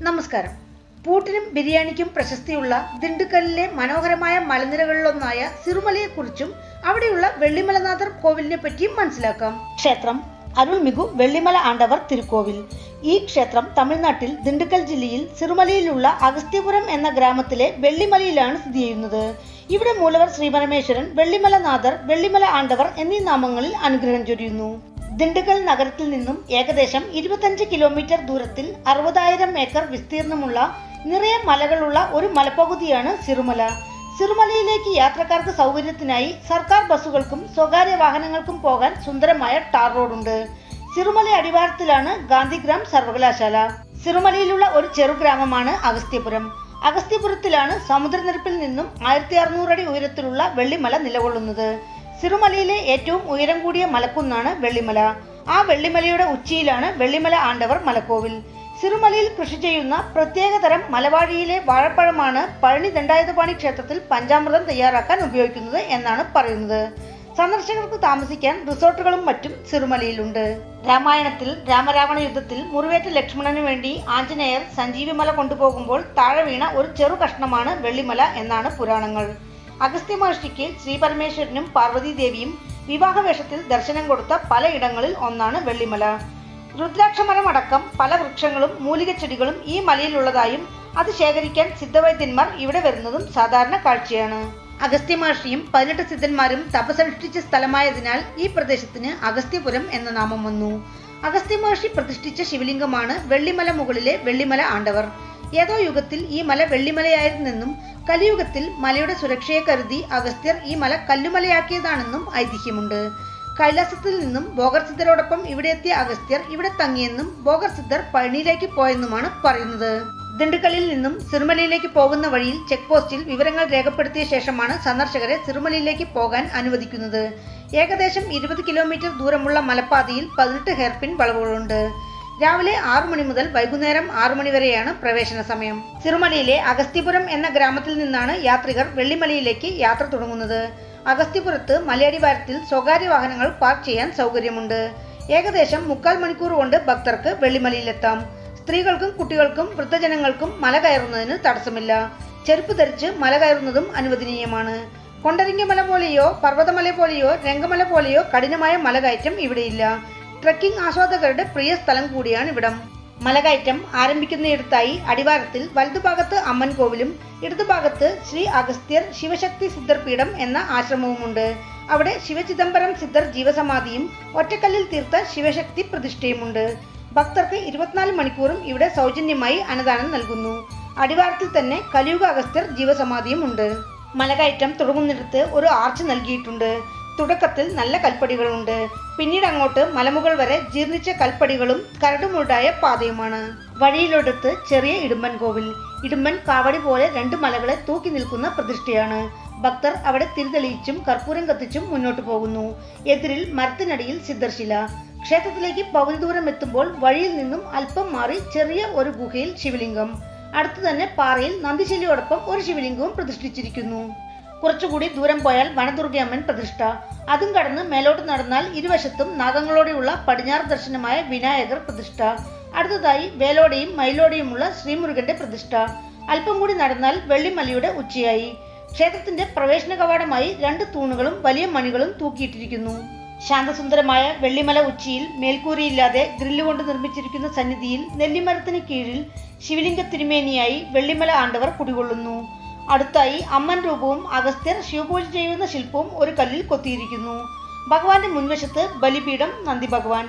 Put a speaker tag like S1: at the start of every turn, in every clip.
S1: നമസ്കാരം. പൂട്ടിനും ബിരിയാണിക്കും പ്രശസ്തിയുള്ള ദിണ്ടുക്കലിലെ മനോഹരമായ മലനിരകളിലൊന്നായ സിറുമലയെക്കുറിച്ചും അവിടെയുള്ള വെള്ളിമലനാഥർ കോവിലിനെ പറ്റിയും മനസ്സിലാക്കാം. ക്ഷേത്രം അരുൾമിகு വെള്ളിമല ആണ്ടവർ തിരുക്കോവിൽ. ഈ ക്ഷേത്രം തമിഴ്നാട്ടിൽ ദിണ്ടുക്കൽ ജില്ലയിൽ സിറുമലയിലുള്ള അഗസ്ത്യപുരം എന്ന ഗ്രാമത്തിലെ വെള്ളിമലയിലാണ് സ്ഥിതി ചെയ്യുന്നത്. ഇവിടെ മൂലവർ ശ്രീപരമേശ്വരൻ, വെള്ളിമലനാഥർ, വെള്ളിമല ആണ്ടവർ എന്നീ നാമങ്ങളിൽ അനുഗ്രഹം ചൊരിയുന്നു. ദിണ്ടുക്കൽ നഗരത്തിൽ നിന്നും ഏകദേശം 25 കിലോമീറ്റർ ദൂരത്തിൽ 60,000 ഏക്കർ വിസ്തീർണമുള്ള നിറയെ മലകളുള്ള ഒരു മലപ്പകുതിയാണ് സിറുമല. സിറുമലയിലേക്ക് യാത്രക്കാർക്ക് സൗകര്യത്തിനായി സർക്കാർ ബസ്സുകൾക്കും സ്വകാര്യ വാഹനങ്ങൾക്കും പോകാൻ സുന്ദരമായ ടാർ റോഡുണ്ട്. സിറുമല അടിവാരത്തിലാണ് ഗാന്ധിഗ്രാം സർവകലാശാല. സിറുമലയിലുള്ള ഒരു ചെറുഗ്രാമമാണ് അഗസ്ത്യപുരം. അഗസ്ത്യപുരത്തിലാണ് സമുദ്രനിരപ്പിൽ നിന്നും 1600 അടി ഉയരത്തിലുള്ള വെള്ളിമല നിലകൊള്ളുന്നത്. സിറുമലയിലെ ഏറ്റവും ഉയരം കൂടിയ മലക്കുന്നാണ് വെള്ളിമല. ആ വെള്ളിമലയുടെ ഉച്ചിയിലാണ് വെള്ളിമല ആണ്ടവർ മലക്കോവിൽ. സിറുമലയിൽ കൃഷി ചെയ്യുന്ന പ്രത്യേകതരം മലവാഴിയിലെ വാഴപ്പഴമാണ് പഴനി ദണ്ഡായുധപാണി ക്ഷേത്രത്തിൽ പഞ്ചാമൃതം തയ്യാറാക്കാൻ ഉപയോഗിക്കുന്നത് എന്നാണ് പറയുന്നത്. സന്ദർശകർക്ക് താമസിക്കാൻ റിസോർട്ടുകളും മറ്റും സിറുമലയിലുണ്ട്. രാമായണത്തിൽ രാമരാവണ യുദ്ധത്തിൽ മുറിവേറ്റ ലക്ഷ്മണനു വേണ്ടി ആഞ്ജനേയർ സഞ്ജീവിമല കൊണ്ടുപോകുമ്പോൾ താഴെ വീണ ഒരു ചെറു കഷ്ണമാണ് വെള്ളിമല എന്നാണ് പുരാണങ്ങൾ. അഗസ്ത്യ മഹർഷിക്ക് ശ്രീപരമേശ്വരനും പാർവതീദേവിയും വിവാഹവേഷത്തിൽ ദർശനം കൊടുത്ത പലയിടങ്ങളിൽ ഒന്നാണ് വെള്ളിമല. രുദ്രാക്ഷമരം അടക്കം പല വൃക്ഷങ്ങളും മൂലികച്ചെടികളും ഈ മലയിലുള്ളതായും അത് ശേഖരിക്കാൻ സിദ്ധവൈദ്യന്മാർ ഇവിടെ വരുന്നതും സാധാരണ കാഴ്ചയാണ്. അഗസ്ത്യ മഹർഷിയും 18 സിദ്ധന്മാരും തപസ്സനുഷ്ഠിച്ച സ്ഥലമായതിനാൽ ഈ പ്രദേശത്തിന് അഗസ്ത്യപുരം എന്ന നാമം വന്നു. അഗസ്ത്യ മഹർഷി പ്രതിഷ്ഠിച്ച ശിവലിംഗമാണ് വെള്ളിമല മുകളിലെ വെള്ളിമല ആണ്ടവർ. ഏതോ യുഗത്തിൽ ഈ മല വെള്ളിമലയായിരുന്നെന്നും കലിയുഗത്തിൽ മലയുടെ സുരക്ഷയെ കരുതി അഗസ്ത്യർ ഈ മല കല്ലുമലയാക്കിയതാണെന്നും ഐതിഹ്യമുണ്ട്. കൈലാസത്തിൽ നിന്നും ഭോഗർസിദ്ധരോടൊപ്പം ഇവിടെ എത്തിയ അഗസ്ത്യർ ഇവിടെ തങ്ങിയെന്നും ഭോഗർസിദ്ധർ പഴനിയിലേക്ക് പോയെന്നുമാണ് പറയുന്നത്. ദിണ്ടുക്കലിൽ നിന്നും സിറുമലയിലേക്ക് പോകുന്ന വഴിയിൽ ചെക്ക് പോസ്റ്റിൽ വിവരങ്ങൾ രേഖപ്പെടുത്തിയ ശേഷമാണ് സന്ദർശകരെ സിറുമലയിലേക്ക് പോകാൻ അനുവദിക്കുന്നത്. ഏകദേശം 20 കിലോമീറ്റർ ദൂരമുള്ള മലപ്പാതയിൽ 18 ഹെയർപിൻ വളവുകളുണ്ട്. രാവിലെ 6 മണി മുതൽ വൈകുന്നേരം 6 മണി വരെയാണ് പ്രവേശന സമയം. സിറുമലയിലെ അഗസ്ത്യപുരം എന്ന ഗ്രാമത്തിൽ നിന്നാണ് യാത്രികർ വെള്ളിമലയിലേക്ക് യാത്ര തുടങ്ങുന്നത്. അഗസ്ത്യപുരത്ത് മലയടിവാരത്തിൽ സ്വകാര്യ വാഹനങ്ങൾ പാർക്ക് ചെയ്യാൻ സൗകര്യമുണ്ട്. ഏകദേശം 3/4 മണിക്കൂർ കൊണ്ട് ഭക്തർക്ക് വെള്ളിമലയിലെത്താം. സ്ത്രീകൾക്കും കുട്ടികൾക്കും വൃദ്ധജനങ്ങൾക്കും മല കയറുന്നതിന് തടസ്സമില്ല. ചെരുപ്പ് ധരിച്ച് മല കയറുന്നതും അനുവദനീയമാണ്. കൊണ്ടരിങ്ങമല പോലെയോ പർവ്വതമല പോലെയോ രംഗമല പോലെയോ കഠിനമായ മലകയറ്റം ഇവിടെയില്ല. ട്രക്കിംഗ് ആസ്വാദകരുടെ പ്രിയ സ്ഥലം കൂടിയാണ് ഇവിടം. മലകയറ്റം ആരംഭിക്കുന്നയിടത്തായി അടിവാരത്തിൽ വലതുഭാഗത്ത് അമ്മൻ കോവിലും ഇടതുഭാഗത്ത് ശ്രീ അഗസ്ത്യർ ശിവശക്തി സിദ്ധർപീഠം എന്ന ആശ്രമവുമുണ്ട്. അവിടെ ശിവചിദംബരം സിദ്ധർ ജീവസമാധിയും ഒറ്റക്കല്ലിൽ തീർത്ത ശിവശക്തി പ്രതിഷ്ഠയുമുണ്ട്. ഭക്തർക്ക് 24 മണിക്കൂറും ഇവിടെ സൗജന്യമായി അന്നദാനം നൽകുന്നു. അടിവാരത്തിൽ തന്നെ കലിയുഗ അഗസ്ത്യർ ജീവസമാധിയും ഉണ്ട്. മലകയറ്റം തുടങ്ങുന്നിടത്ത് ഒരു ആർച്ച് നൽകിയിട്ടുണ്ട്. തുടക്കത്തിൽ നല്ല കൽപ്പടികളുണ്ട്. പിന്നീട് അങ്ങോട്ട് മലമുകൾ വരെ ജീർണിച്ച കൽപ്പടികളും കരടുമുണ്ടായ പാതയുമാണ്. വഴിയിലൊടുത്ത് ചെറിയ ഇടുമ്പൻ കോവിൽ. ഇടുമ്പൻ കാവടി പോലെ 2 മലകളെ തൂക്കി നിൽക്കുന്ന പ്രതിഷ്ഠയാണ്. ഭക്തർ അവിടെ തിരിതെളിയിച്ചും കർപ്പൂരം കത്തിച്ചും മുന്നോട്ട് പോകുന്നു. എതിരിൽ മരത്തിനടിയിൽ സിദ്ധർശില. ക്ഷേത്രത്തിലേക്ക് പകുതി ദൂരം എത്തുമ്പോൾ വഴിയിൽ നിന്നും അല്പം മാറി ചെറിയ ഒരു ഗുഹയിൽ ശിവലിംഗം. അടുത്തു തന്നെ പാറയിൽ നന്ദിശിലയോടൊപ്പം ഒരു ശിവലിംഗവും പ്രതിഷ്ഠിച്ചിരിക്കുന്നു. കുറച്ചുകൂടി ദൂരം പോയാൽ വനദുർഗയമ്മൻ പ്രതിഷ്ഠ. അതും കടന്ന് മേലോട്ട് നടന്നാൽ ഇരുവശത്തും നാഗങ്ങളോടെയുള്ള പടിഞ്ഞാറ് ദർശനമായ വിനായകർ പ്രതിഷ്ഠ. അടുത്തതായി വേലോടെയും മയിലോടെയുമുള്ള ശ്രീമുരുകന്റെ പ്രതിഷ്ഠ. അല്പം കൂടി നടന്നാൽ വെള്ളിമലയുടെ ഉച്ചയായി. ക്ഷേത്രത്തിന്റെ പ്രവേശന കവാടമായി 2 തൂണുകളും വലിയ മണികളും തൂക്കിയിട്ടിരിക്കുന്നു. ശാന്തസുന്ദരമായ വെള്ളിമല ഉച്ചിയിൽ മേൽക്കൂരയില്ലാതെ ഗ്രില്ലുകൊണ്ട് നിർമ്മിച്ചിരിക്കുന്ന സന്നിധിയിൽ നെല്ലിമരത്തിന് കീഴിൽ ശിവലിംഗ തിരുമേനിയായി വെള്ളിമല ആണ്ടവർ കുടികൊള്ളുന്നു. അടുത്തായി അമ്മൻ രൂപവും അഗസ്ത്യർ ശിവപൂജ ചെയ്യുന്ന ശില്പവും ഒരു കല്ലിൽ കൊത്തിയിരിക്കുന്നു. ഭഗവാന്റെ മുൻവശത്ത് ബലിപീഠം, നന്ദി ഭഗവാൻ.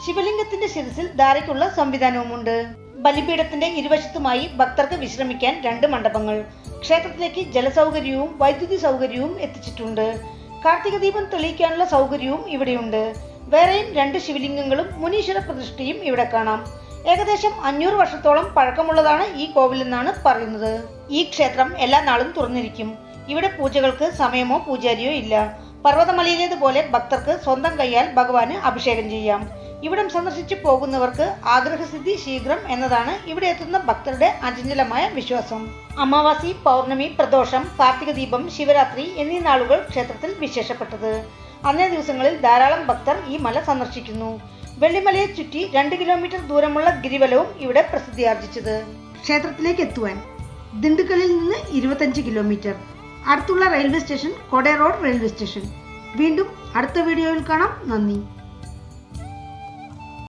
S1: ശിവലിംഗത്തിന്റെ ശിരസിൽ ധാരയ്ക്കുള്ള സംവിധാനവുമുണ്ട്. ബലിപീഠത്തിന്റെ ഇരുവശത്തുമായി ഭക്തർക്ക് വിശ്രമിക്കാൻ 2 മണ്ഡപങ്ങൾ. ക്ഷേത്രത്തിലേക്ക് ജലസൗകര്യവും വൈദ്യുതി സൗകര്യവും എത്തിച്ചിട്ടുണ്ട്. കാർത്തിക ദീപം തെളിയിക്കാനുള്ള സൗകര്യവും ഇവിടെയുണ്ട്. വേറെയും 2 ശിവലിംഗങ്ങളും മുനീശ്വര പ്രതിഷ്ഠയും ഇവിടെ കാണാം. ഏകദേശം 500 വർഷത്തോളം പഴക്കമുള്ളതാണ് ഈ കോവിലെന്നാണ് പറയുന്നത്. ഈ ക്ഷേത്രം എല്ലാ നാളും തുറന്നിരിക്കും. ഇവിടെ പൂജകൾക്ക് സമയമോ പൂജാരിയോ ഇല്ല. പർവ്വതമലയിലേതുപോലെ ഭക്തർക്ക് സ്വന്തം കൈയാൽ ഭഗവാന് അഭിഷേകം ചെയ്യാം. ഇവിടം സന്ദർശിച്ചു പോകുന്നവർക്ക് ആഗ്രഹസിദ്ധി ശീഘ്രം എന്നതാണ് ഇവിടെ എത്തുന്ന ഭക്തരുടെ അചഞ്ചലമായ വിശ്വാസം. അമാവാസി, പൗർണമി, പ്രദോഷം, കാർത്തിക ദീപം, ശിവരാത്രി എന്നീ നാളുകൾ ക്ഷേത്രത്തിൽ വിശേഷപ്പെട്ടത്. അന്നേ ദിവസങ്ങളിൽ ധാരാളം ഭക്തർ ഈ മല സന്ദർശിക്കുന്നു. വെള്ളിമലയെ ചുറ്റി 2 കിലോമീറ്റർ ദൂരമുള്ള ഗിരിവലവും ഇവിടെ പ്രസിദ്ധിയാർജിച്ചത്. ക്ഷേത്രത്തിലേക്ക് എത്തുവാൻ ദിണ്ടുക്കലിൽ നിന്ന് 25 കിലോമീറ്റർ. അടുത്തുള്ള റെയിൽവേ സ്റ്റേഷൻ കോടെ റോഡ് റെയിൽവേ സ്റ്റേഷൻ. വീണ്ടും അടുത്ത വീഡിയോയിൽ കാണാം. നന്ദി.